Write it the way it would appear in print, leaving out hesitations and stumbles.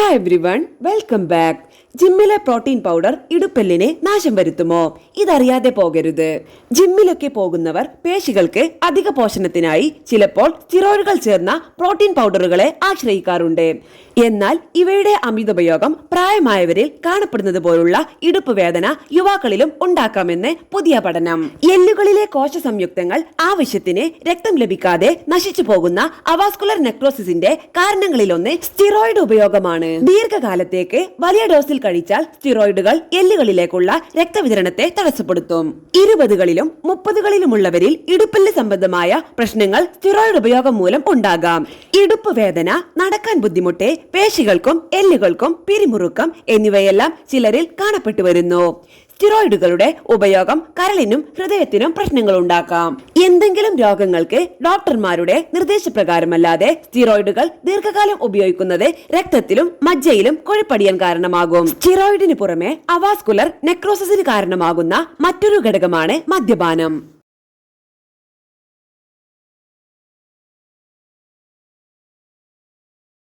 Hi everyone, welcome back. ജിമ്മിലെ protein powder ഇടുപ്പെല്ലിനെ നാശം വരുത്തുമോ? ഇതറിയാതെ പോകരുത്. ജിമ്മിലൊക്കെ പോകുന്നവർ പേശികൾക്ക് അധിക പോഷണത്തിനായി ചിലപ്പോൾ സ്റ്റിറോയിഡുകൾ ചേർന്ന പ്രോട്ടീൻ പൗഡറുകളെ ആശ്രയിക്കാറുണ്ട്. എന്നാൽ ഇവയുടെ അമിതോപയോഗം പ്രായമായവരിൽ കാണപ്പെടുന്നത് പോലുള്ള ഇടുപ്പ് വേദന യുവാക്കളിലും ഉണ്ടാക്കാമെന്ന് പുതിയ പഠനം. എല്ലുകളിലെ കോശ സംയുക്തങ്ങൾ ആവശ്യത്തിന് രക്തം ലഭിക്കാതെ നശിച്ചു പോകുന്ന അവാസ്കുലർ നെക്രോസിസിന്റെ കാരണങ്ങളിലൊന്ന് സ്റ്റിറോയിഡ് ഉപയോഗമാണ്. ദീർഘകാലത്തേക്ക് വലിയ ഡോസിൽ കഴിച്ചാൽ സ്റ്റിറോയിഡുകൾ എല്ലുകളിലേക്കുള്ള രക്തവിതരണത്തെ തടസ്സപ്പെടുത്തും. 20കളിലും 30കളിലുമുള്ളവരിൽ ഇടുപ്പെല്ല് സംബന്ധമായ പ്രശ്നങ്ങൾ സ്റ്റിറോയിഡ് ഉപയോഗം മൂലം ഉണ്ടാകാം. ഇടുപ്പ് വേദന, നടക്കാൻ ബുദ്ധിമുട്ട്, പേശികൾക്കും എല്ലുകൾക്കും പിരിമുറുക്കം എന്നിവയെല്ലാം ചിലരിൽ കാണപ്പെട്ടു വരുന്നു. സ്റ്റിറോയിഡുകളുടെ ഉപയോഗം കരളിനും ഹൃദയത്തിനും പ്രശ്നങ്ങൾ ഉണ്ടാക്കാം. എന്തെങ്കിലും രോഗങ്ങൾക്ക് ഡോക്ടർമാരുടെ നിർദ്ദേശപ്രകാരമല്ലാതെ സ്റ്റിറോയിഡുകൾ ദീർഘകാലം ഉപയോഗിക്കുന്നത് രക്തത്തിലും മജ്ജയിലും കൊഴുപ്പടിയാൻ കാരണമാകും. സ്റ്റിറോയിഡിന് പുറമെ അവാസ്കുലർ നെക്രോസിസിന് കാരണമാകുന്ന മറ്റൊരു ഘടകമാണ് മദ്യപാനം.